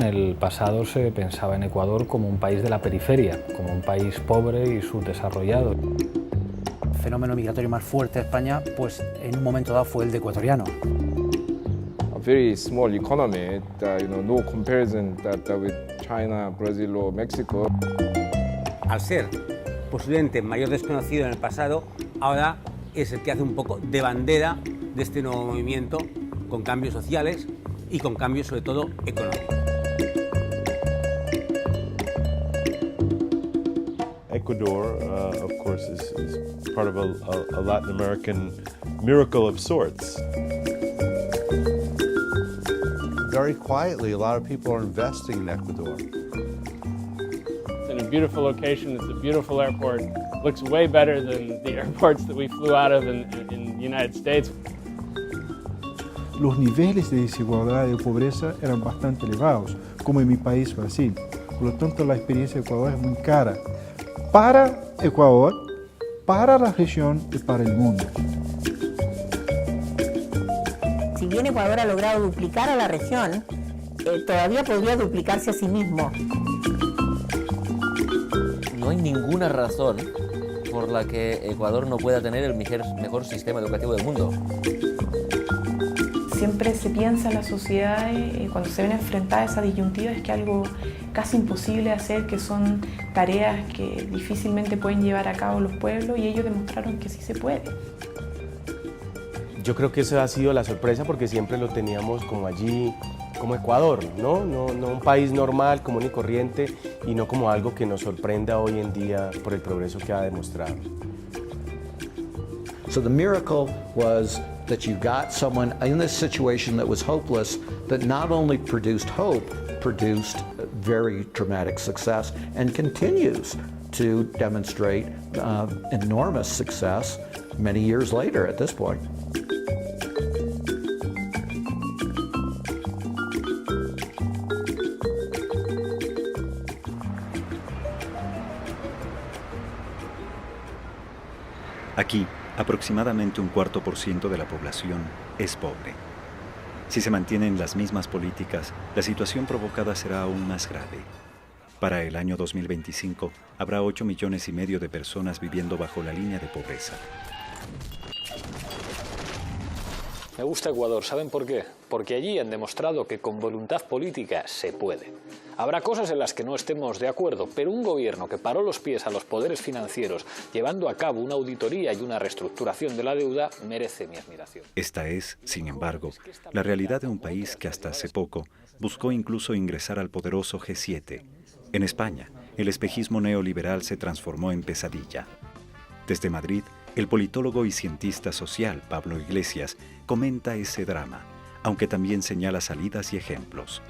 En el pasado se pensaba en Ecuador como un país de la periferia, como un país pobre y subdesarrollado. El fenómeno migratorio más fuerte de España, pues en un momento dado fue el de ecuatoriano. A very small economy, no comparison with China, Brazil or Mexico. Al ser posiblemente mayor desconocido en el pasado, ahora es el que hace un poco de bandera de este nuevo movimiento, con cambios sociales y con cambios sobre todo económicos. Ecuador, of course, is part of a Latin American miracle of sorts. Very quietly, a lot of people are investing in Ecuador. It's in a beautiful location, it's a beautiful airport. Looks way better than the airports that we flew out of in the United States. Los niveles de desigualdad y de pobreza eran bastante elevados, como en mi país, Brasil. Por lo tanto, la experiencia de Ecuador es muy cara para Ecuador, para la región y para el mundo. Si bien Ecuador ha logrado duplicar a la región, todavía podría duplicarse a sí mismo. No hay ninguna razón por la que Ecuador no pueda tener el mejor sistema educativo del mundo. Siempre se piensa en la sociedad cuando se ven enfrentadas a esas disyuntivas que algo casi imposible de hacer, que son tareas que difícilmente pueden llevar a cabo los pueblos, y ellos demostraron que sí se puede. Yo creo que esa ha sido la sorpresa, porque siempre lo teníamos como allí, como Ecuador, ¿no? No un país normal, común y corriente, y no como algo que nos sorprenda hoy en día por el progreso que ha demostrado. So the miracle was that you got someone in this situation that was hopeless, that not only produced hope, produced very dramatic success and continues to demonstrate enormous success many years later at this point. Aquí, aproximadamente un 4% de la población es pobre. Si se mantienen las mismas políticas, la situación provocada será aún más grave. Para el año 2025, habrá 8,5 millones de personas viviendo bajo la línea de pobreza. Me gusta Ecuador, ¿saben por qué? Porque allí han demostrado que con voluntad política se puede. Habrá cosas en las que no estemos de acuerdo, pero un gobierno que paró los pies a los poderes financieros llevando a cabo una auditoría y una reestructuración de la deuda merece mi admiración. Esta es, sin embargo, la realidad de un país que hasta hace poco buscó incluso ingresar al poderoso G7. En España, el espejismo neoliberal se transformó en pesadilla. Desde Madrid, el politólogo y cientista social Pablo Iglesias comenta ese drama, aunque también señala salidas y ejemplos.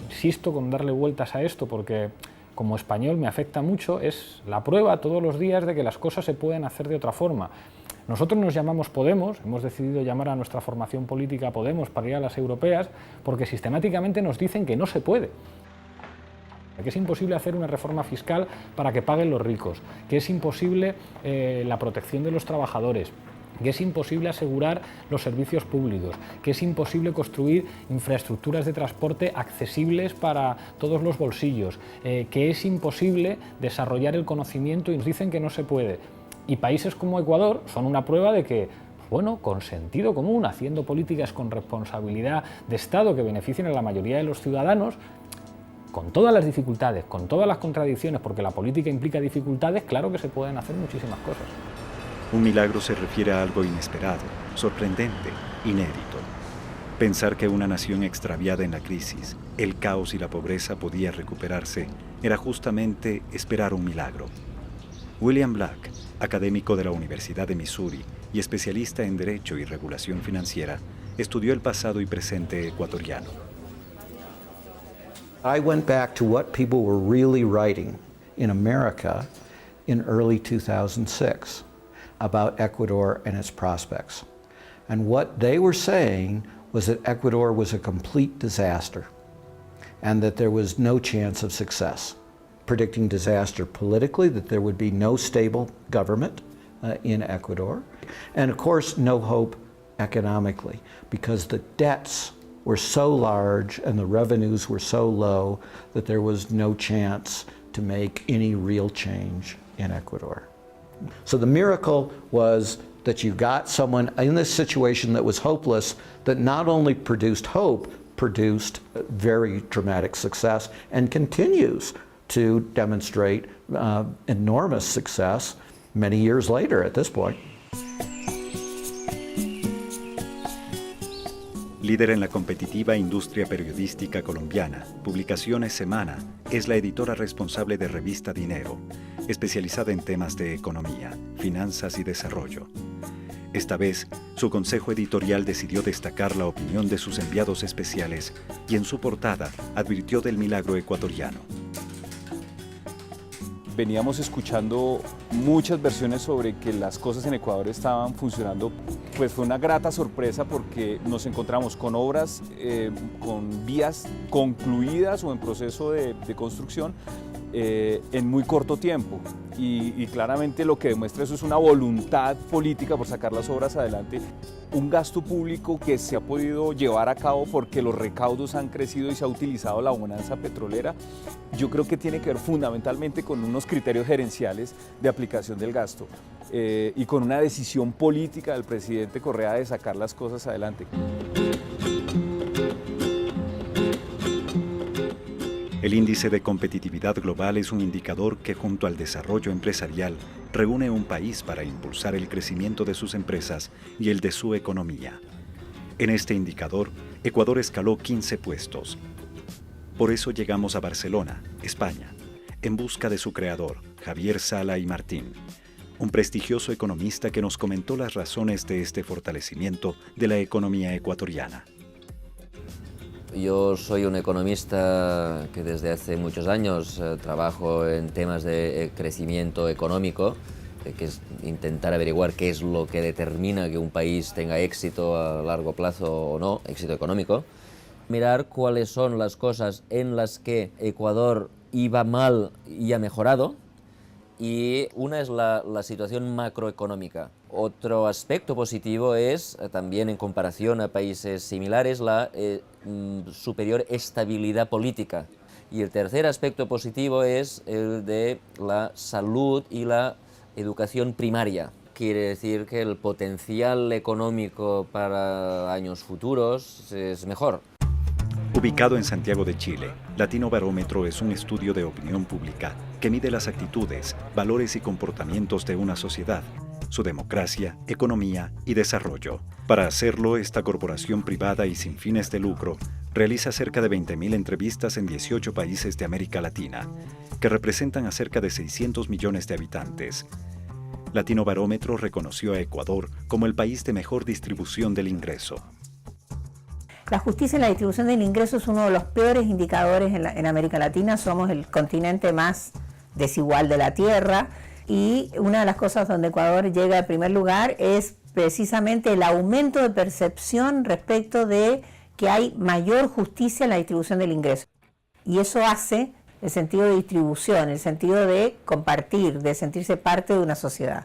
Insisto con darle vueltas a esto porque como español me afecta mucho, es la prueba todos los días de que las cosas se pueden hacer de otra forma. Nosotros nos llamamos Podemos, hemos decidido llamar a nuestra formación política Podemos para ir a las europeas, porque sistemáticamente nos dicen que no se puede. Que es imposible hacer una reforma fiscal para que paguen los ricos, que es imposible la protección de los trabajadores, que es imposible asegurar los servicios públicos, que es imposible construir infraestructuras de transporte accesibles para todos los bolsillos, que es imposible desarrollar el conocimiento, y nos dicen que no se puede. Y países como Ecuador son una prueba de que, bueno, con sentido común, haciendo políticas con responsabilidad de Estado que beneficien a la mayoría de los ciudadanos, con todas las dificultades, con todas las contradicciones, porque la política implica dificultades, claro que se pueden hacer muchísimas cosas. Un milagro se refiere a algo inesperado, sorprendente, inédito. Pensar que una nación extraviada en la crisis, el caos y la pobreza podía recuperarse era justamente esperar un milagro. William Black, académico de la Universidad de Missouri y especialista en Derecho y Regulación Financiera, estudió el pasado y presente ecuatoriano. I went back to what people were really writing in America in early 2006 about Ecuador and its prospects. And what they were saying was that Ecuador was a complete disaster and that there was no chance of success. Predicting disaster politically, that there would be no stable government in Ecuador, and of course no hope economically, because the debts were so large and the revenues were so low that there was no chance to make any real change in Ecuador. So the miracle was that you got someone in this situation that was hopeless that not only produced hope, produced very dramatic success and continues to demonstrate enormous success many years later at this point. Líder en la competitiva industria periodística colombiana, Publicaciones Semana es la editora responsable de Revista Dinero, especializada en temas de economía, finanzas y desarrollo. Esta vez, su consejo editorial decidió destacar la opinión de sus enviados especiales y en su portada advirtió del milagro ecuatoriano. Veníamos escuchando muchas versiones sobre que las cosas en Ecuador estaban funcionando, pues fue una grata sorpresa porque nos encontramos con obras, con vías concluidas o en proceso de construcción en muy corto tiempo y claramente lo que demuestra eso es una voluntad política por sacar las obras adelante. Un gasto público que se ha podido llevar a cabo porque los recaudos han crecido y se ha utilizado la bonanza petrolera, yo creo que tiene que ver fundamentalmente con unos criterios gerenciales de aplicación del gasto y con una decisión política del presidente Correa de sacar las cosas adelante. El índice de competitividad global es un indicador que junto al desarrollo empresarial reúne un país para impulsar el crecimiento de sus empresas y el de su economía. En este indicador, Ecuador escaló 15 puestos. Por eso llegamos a Barcelona, España, en busca de su creador, Javier Sala y Martín, un prestigioso economista que nos comentó las razones de este fortalecimiento de la economía ecuatoriana. Yo soy un economista que desde hace muchos años trabajo en temas de crecimiento económico, que es intentar averiguar qué es lo que determina que un país tenga éxito a largo plazo o no, éxito económico. Mirar cuáles son las cosas en las que Ecuador iba mal y ha mejorado. Y una es la situación macroeconómica. Otro aspecto positivo es, también en comparación a países similares, la superior estabilidad política. Y el tercer aspecto positivo es el de la salud y la educación primaria. Quiere decir que el potencial económico para años futuros es mejor. Ubicado en Santiago de Chile, Latino Barómetro es un estudio de opinión pública que mide las actitudes, valores y comportamientos de una sociedad, su democracia, economía y desarrollo. Para hacerlo, esta corporación privada y sin fines de lucro realiza cerca de 20.000 entrevistas en 18 países de América Latina, que representan a cerca de 600 millones de habitantes. Latino Barómetro reconoció a Ecuador como el país de mejor distribución del ingreso. La justicia en la distribución del ingreso es uno de los peores indicadores en América Latina. Somos el continente más desigual de la Tierra y una de las cosas donde Ecuador llega en primer lugar es precisamente el aumento de percepción respecto de que hay mayor justicia en la distribución del ingreso. Y eso hace el sentido de distribución, el sentido de compartir, de sentirse parte de una sociedad.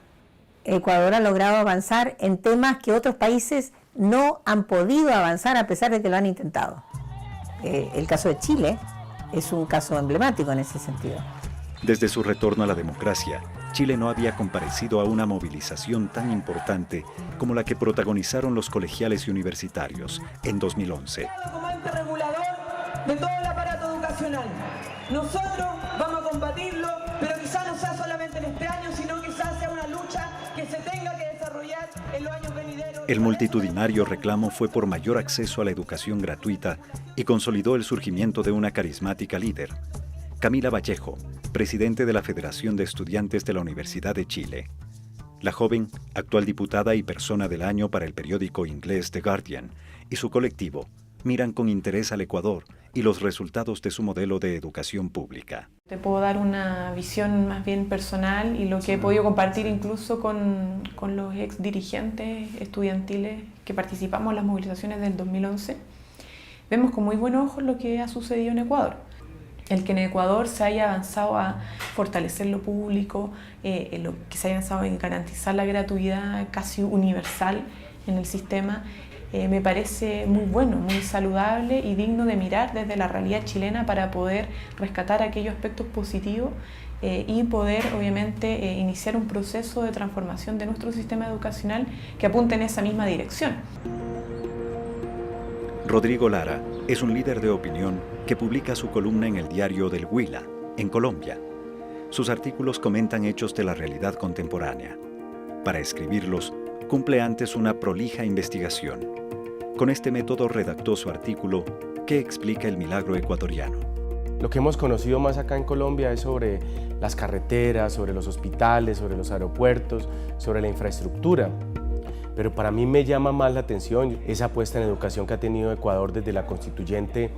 Ecuador ha logrado avanzar en temas que otros países no han podido avanzar a pesar de que lo han intentado. El caso de Chile es un caso emblemático en ese sentido. Desde su retorno a la democracia, Chile no había comparecido a una movilización tan importante como la que protagonizaron los colegiales y universitarios en 2011. Como ente regulador de todo el aparato educacional. Nosotros vamos a combatirlo, pero quizás no sea solamente en este año, sino quizás sea una lucha que se tenga que desarrollar en los años venideros. El multitudinario reclamo fue por mayor acceso a la educación gratuita y consolidó el surgimiento de una carismática líder, Camila Vallejo, presidente de la Federación de Estudiantes de la Universidad de Chile. La joven, actual diputada y persona del año para el periódico inglés The Guardian, y su colectivo miran con interés al Ecuador y los resultados de su modelo de educación pública. Te puedo dar una visión más bien personal y lo que he podido compartir incluso con los ex dirigentes estudiantiles que participamos en las movilizaciones del 2011. Vemos con muy buenos ojos lo que ha sucedido en Ecuador. El que en Ecuador se haya avanzado a fortalecer lo público, que se haya avanzado en garantizar la gratuidad casi universal en el sistema, me parece muy bueno, muy saludable y digno de mirar desde la realidad chilena para poder rescatar aquellos aspectos positivos y poder obviamente iniciar un proceso de transformación de nuestro sistema educacional que apunte en esa misma dirección. Rodrigo Lara es un líder de opinión que publica su columna en el diario del Huila, en Colombia. Sus artículos comentan hechos de la realidad contemporánea. Para escribirlos, cumple antes una prolija investigación. Con este método redactó su artículo ¿Qué explica el milagro ecuatoriano? Lo que hemos conocido más acá en Colombia es sobre las carreteras, sobre los hospitales, sobre los aeropuertos, sobre la infraestructura. Pero para mí me llama más la atención esa apuesta en educación que ha tenido Ecuador desde la constituyente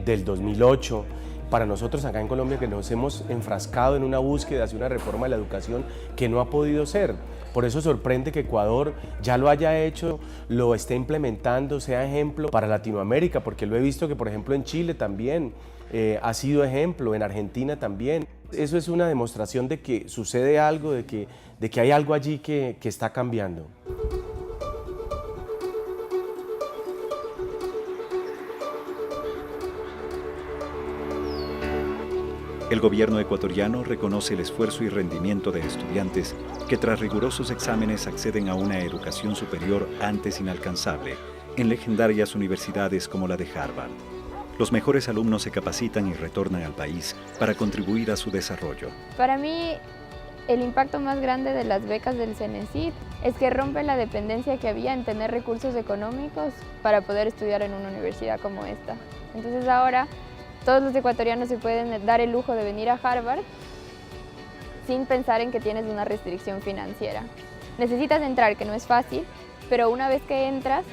del 2008. Para nosotros acá en Colombia, que nos hemos enfrascado en una búsqueda hacia una reforma de la educación que no ha podido ser. Por eso sorprende que Ecuador ya lo haya hecho, lo esté implementando, sea ejemplo para Latinoamérica, porque lo he visto que por ejemplo en Chile también ha sido ejemplo, en Argentina también. Eso es una demostración de que sucede algo, de que hay algo allí que está cambiando. El gobierno ecuatoriano reconoce el esfuerzo y rendimiento de estudiantes que tras rigurosos exámenes acceden a una educación superior antes inalcanzable en legendarias universidades como la de Harvard. Los mejores alumnos se capacitan y retornan al país para contribuir a su desarrollo. Para mí, el impacto más grande de las becas del CENESID es que rompe la dependencia que había en tener recursos económicos para poder estudiar en una universidad como esta. Entonces ahora todos los ecuatorianos se pueden dar el lujo de venir a Harvard sin pensar en que tienes una restricción financiera. Necesitas entrar, que no es fácil, pero una vez que entras,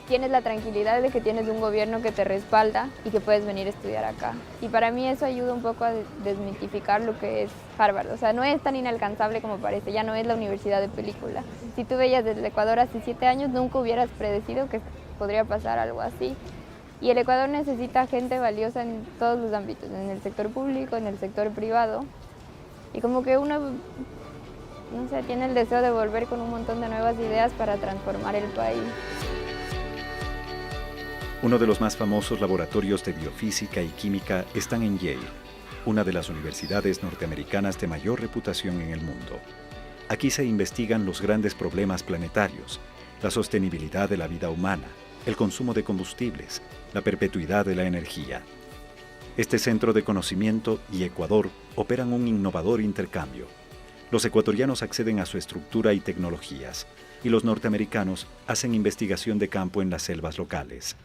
tienes la tranquilidad de que tienes un gobierno que te respalda y que puedes venir a estudiar acá. Y para mí eso ayuda un poco a desmitificar lo que es Harvard. O sea, no es tan inalcanzable como parece, ya no es la universidad de película. Si tú veías desde Ecuador hace 7 años, nunca hubieras predecido que podría pasar algo así. Y el Ecuador necesita gente valiosa en todos los ámbitos, en el sector público, en el sector privado. Y como que uno, no sé, tiene el deseo de volver con un montón de nuevas ideas para transformar el país. Uno de los más famosos laboratorios de biofísica y química están en Yale, una de las universidades norteamericanas de mayor reputación en el mundo. Aquí se investigan los grandes problemas planetarios, la sostenibilidad de la vida humana, el consumo de combustibles, la perpetuidad de la energía. Este centro de conocimiento y Ecuador operan un innovador intercambio. Los ecuatorianos acceden a su estructura y tecnologías, y los norteamericanos hacen investigación de campo en las selvas locales.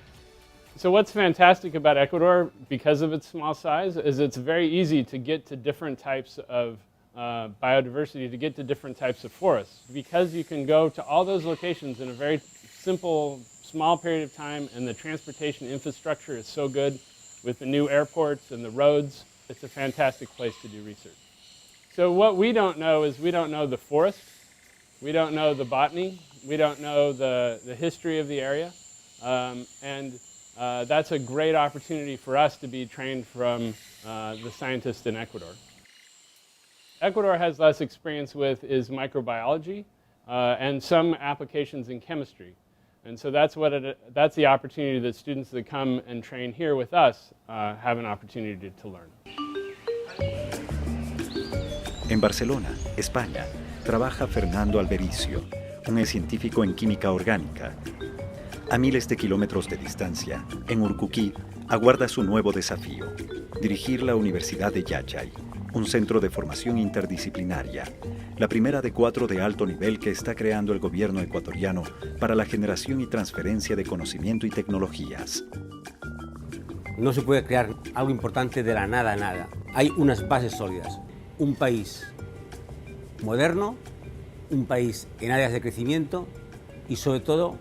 So what's fantastic about Ecuador, because of its small size, is it's very easy to get to different types of biodiversity, to get to different types of forests, because you can go to all those locations in a very simple, small period of time, and the transportation infrastructure is so good with the new airports and the roads. It's a fantastic place to do research. So what we don't know is we don't know the forest, we don't know the botany, we don't know the history of the area, and that's a great opportunity for us to be trained from the scientists in Ecuador. Ecuador has less experience with is microbiology and some applications in chemistry. And so that's the opportunity that students that come and train here with us have an opportunity to learn. En Barcelona, España, trabaja Fernando Albericio, un científico en química orgánica. A miles de kilómetros de distancia, en Urcuquí, aguarda su nuevo desafío, dirigir la Universidad de Yachay, un centro de formación interdisciplinaria, la primera de 4 de alto nivel que está creando el gobierno ecuatoriano para la generación y transferencia de conocimiento y tecnologías. No se puede crear algo importante de la nada a nada. Hay unas bases sólidas. Un país moderno, un país en áreas de crecimiento y sobre todo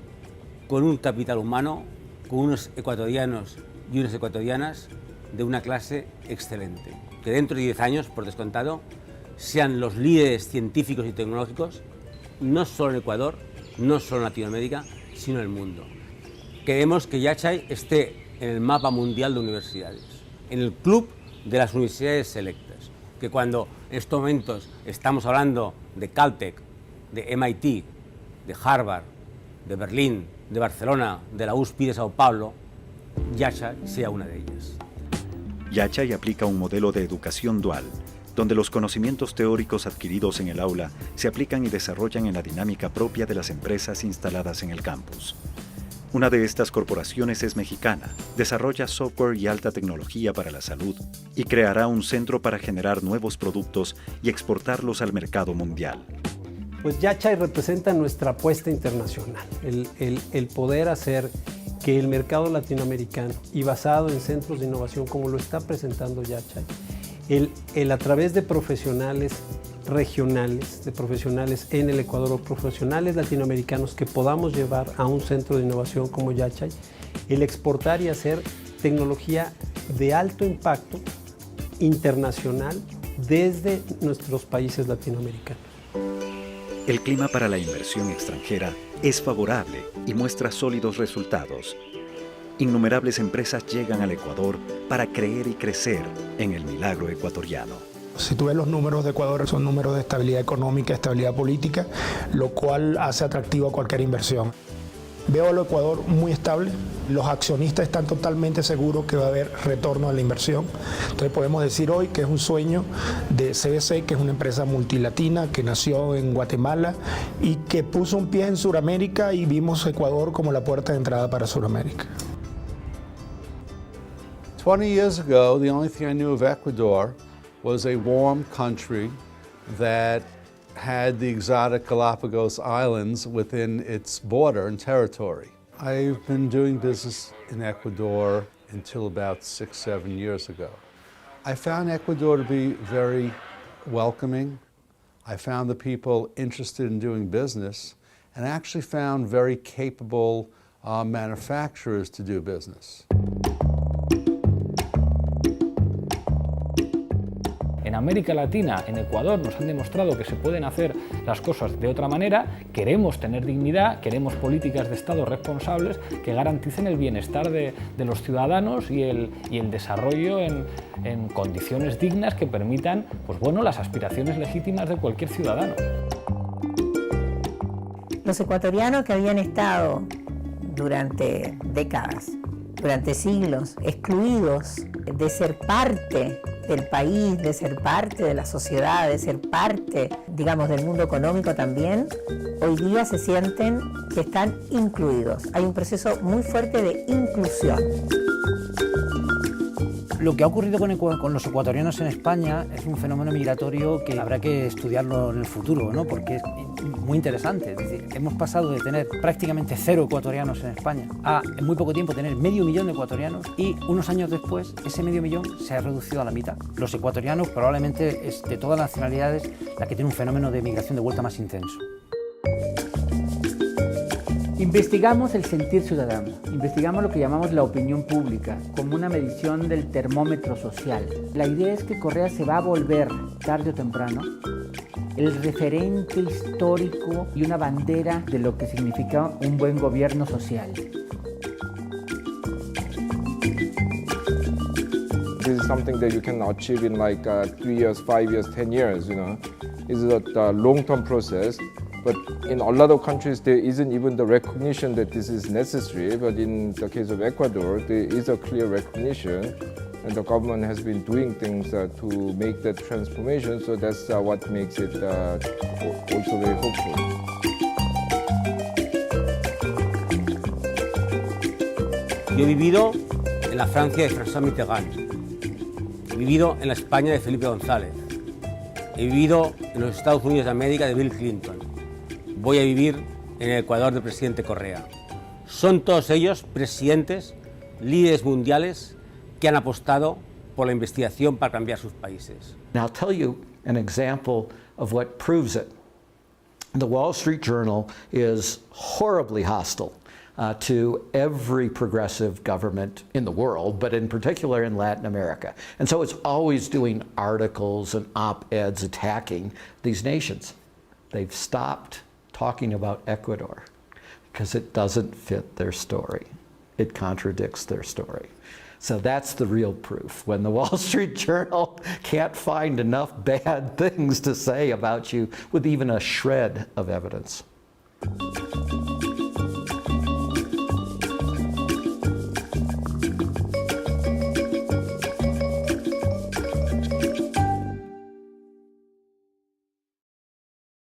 con un capital humano, con unos ecuatorianos y unas ecuatorianas de una clase excelente. Que dentro de 10 años, por descontado, sean los líderes científicos y tecnológicos, no solo en Ecuador, no solo en Latinoamérica, sino en el mundo. Queremos que Yachay esté en el mapa mundial de universidades, en el club de las universidades selectas, que cuando en estos momentos estamos hablando de Caltech, de MIT, de Harvard, de Berlín, de Barcelona, de la USP de Sao Paulo, Yachai sea una de ellas. Yachai aplica un modelo de educación dual, donde los conocimientos teóricos adquiridos en el aula se aplican y desarrollan en la dinámica propia de las empresas instaladas en el campus. Una de estas corporaciones es mexicana, desarrolla software y alta tecnología para la salud y creará un centro para generar nuevos productos y exportarlos al mercado mundial. Pues Yachai representa nuestra apuesta internacional, el poder hacer que el mercado latinoamericano y basado en centros de innovación como lo está presentando Yachai, el a través de profesionales regionales, de profesionales en el Ecuador o profesionales latinoamericanos que podamos llevar a un centro de innovación como Yachai, el exportar y hacer tecnología de alto impacto internacional desde nuestros países latinoamericanos. El clima para la inversión extranjera es favorable y muestra sólidos resultados. Innumerables empresas llegan al Ecuador para creer y crecer en el milagro ecuatoriano. Si tú ves los números de Ecuador, son números de estabilidad económica, estabilidad política, lo cual hace atractivo a cualquier inversión. Veo al Ecuador muy estable, los accionistas están totalmente seguros que va a haber retorno a la inversión. Entonces podemos decir hoy que es un sueño de CBC, que es una empresa multilatina que nació en Guatemala y que puso un pie en Sudamérica y vimos Ecuador como la puerta de entrada para Sudamérica. 20 years ago, the only thing I knew of Ecuador was a warm country that had the exotic Galapagos Islands within its border and territory. I've been doing business in Ecuador until about 6-7 years ago. I found Ecuador to be very welcoming. I found the people interested in doing business, and I actually found very capable manufacturers to do business. En América Latina, en Ecuador, nos han demostrado que se pueden hacer las cosas de otra manera. Queremos tener dignidad, queremos políticas de Estado responsables que garanticen el bienestar de los ciudadanos y el desarrollo en condiciones dignas que permitan, pues bueno, las aspiraciones legítimas de cualquier ciudadano. Los ecuatorianos que habían estado durante décadas, durante siglos, excluidos de ser parte del país, de ser parte de la sociedad, de ser parte, digamos, del mundo económico también, hoy día se sienten que están incluidos. Hay un proceso muy fuerte de inclusión. Lo que ha ocurrido con los ecuatorianos en España es un fenómeno migratorio que habrá que estudiarlo en el futuro, ¿no? Porque es muy interesante. Es decir, hemos pasado de tener prácticamente 0 ecuatorianos en España a, en muy poco tiempo, tener 500.000 de ecuatorianos y unos años después ese 500.000 se ha reducido a la mitad. Los ecuatorianos probablemente es de todas las nacionalidades la que tiene un fenómeno de migración de vuelta más intenso. Investigamos el sentir ciudadano, investigamos lo que llamamos la opinión pública, como una medición del termómetro social. La idea es que Correa se va a volver, tarde o temprano, el referente histórico y una bandera de lo que significa un buen gobierno social. This is something that you can achieve in like 3 years, 5 years, 10 years, you know. It's a long-term process. But in a lot of countries, there isn't even the recognition that this is necessary. But in the case of Ecuador, there is a clear recognition, and the government has been doing things to make that transformation. So that's what makes it also very hopeful. Yo he vivido en la Francia de François Mitterrand, he vivido en la España de Felipe González, he vivido en los Estados Unidos de América de Bill Clinton. Voy a vivir en el Ecuador del presidente Correa. Son todos ellos presidentes, líderes mundiales que han apostado por la investigación para cambiar sus países. And I'll tell you an example of what proves it. The Wall Street Journal is horribly hostile to every progressive government in the world, but in particular in Latin America. And so it's always doing articles and op-eds attacking these nations. They've stopped talking about Ecuador because it doesn't fit their story. It contradicts their story. So that's the real proof. When the Wall Street Journal can't find enough bad things to say about you with even a shred of evidence.